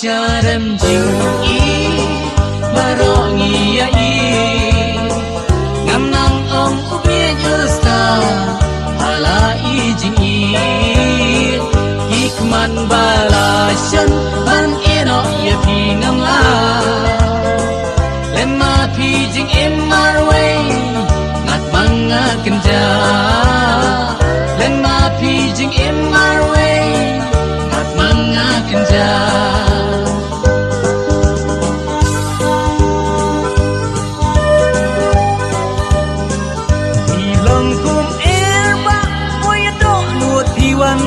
Syaram jing'i barongi yai ngam nang ong ubie justa halai jing'i hikman balasyan ban eno ya pi ngam la lemma pi jing emarwe ngat manga kenja lemma pi jing emarwe ngat manga kenja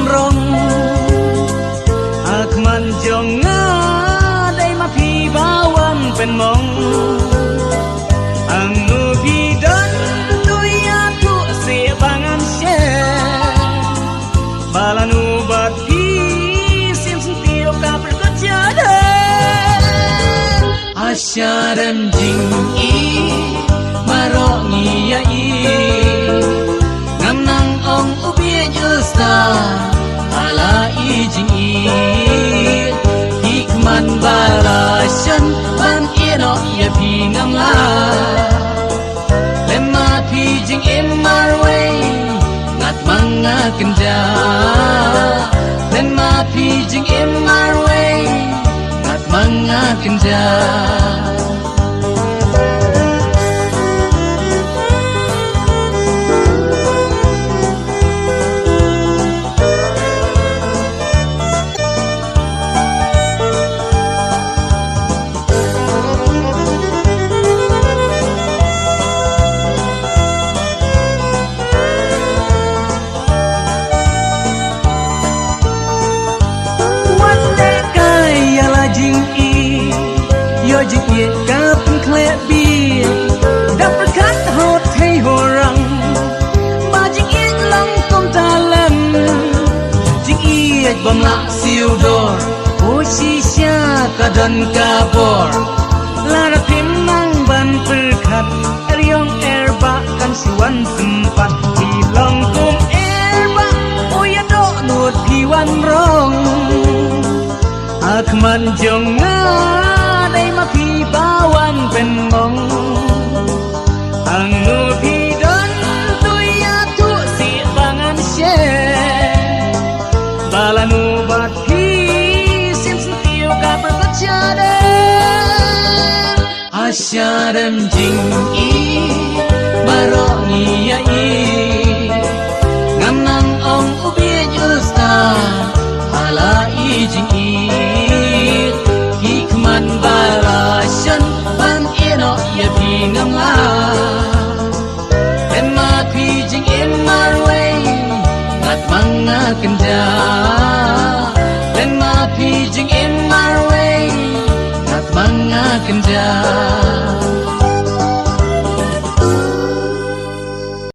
rong akman jong nga day mapibawan penmong ang nubidan tuya tu sebangan sye balanubat pisim sentio kapal kejada asyaran jing'i marongi yai ngam nang ong ubie justa halai jing'i hikman balasyan ban eno ya pi ngam la lemma pi jing emarwe ngat manga kenja lemma pi jing emarwe ngat manga kenja jing'i kapun klep bi dapat hot hey horang ba jing'i lang tom talam jing'i bam la siu dor o shisha kadan kabor lara pim nang ban perkat riong erba kan siwan tempat hilang kum erba o ya do nut piwan rong akman jong day mapibawan penmong ang nubidan tuya tu si bangan sye balanubat pisim sentio kapal kejada asyaram jing'i barongi yai ngam nang ong ubie justa halai jing'i hikman balasyan ban eno ya pi ngam la lemma pi jing emarwe ngat manga kenja lemma pi jing emarwe ngat manga kenja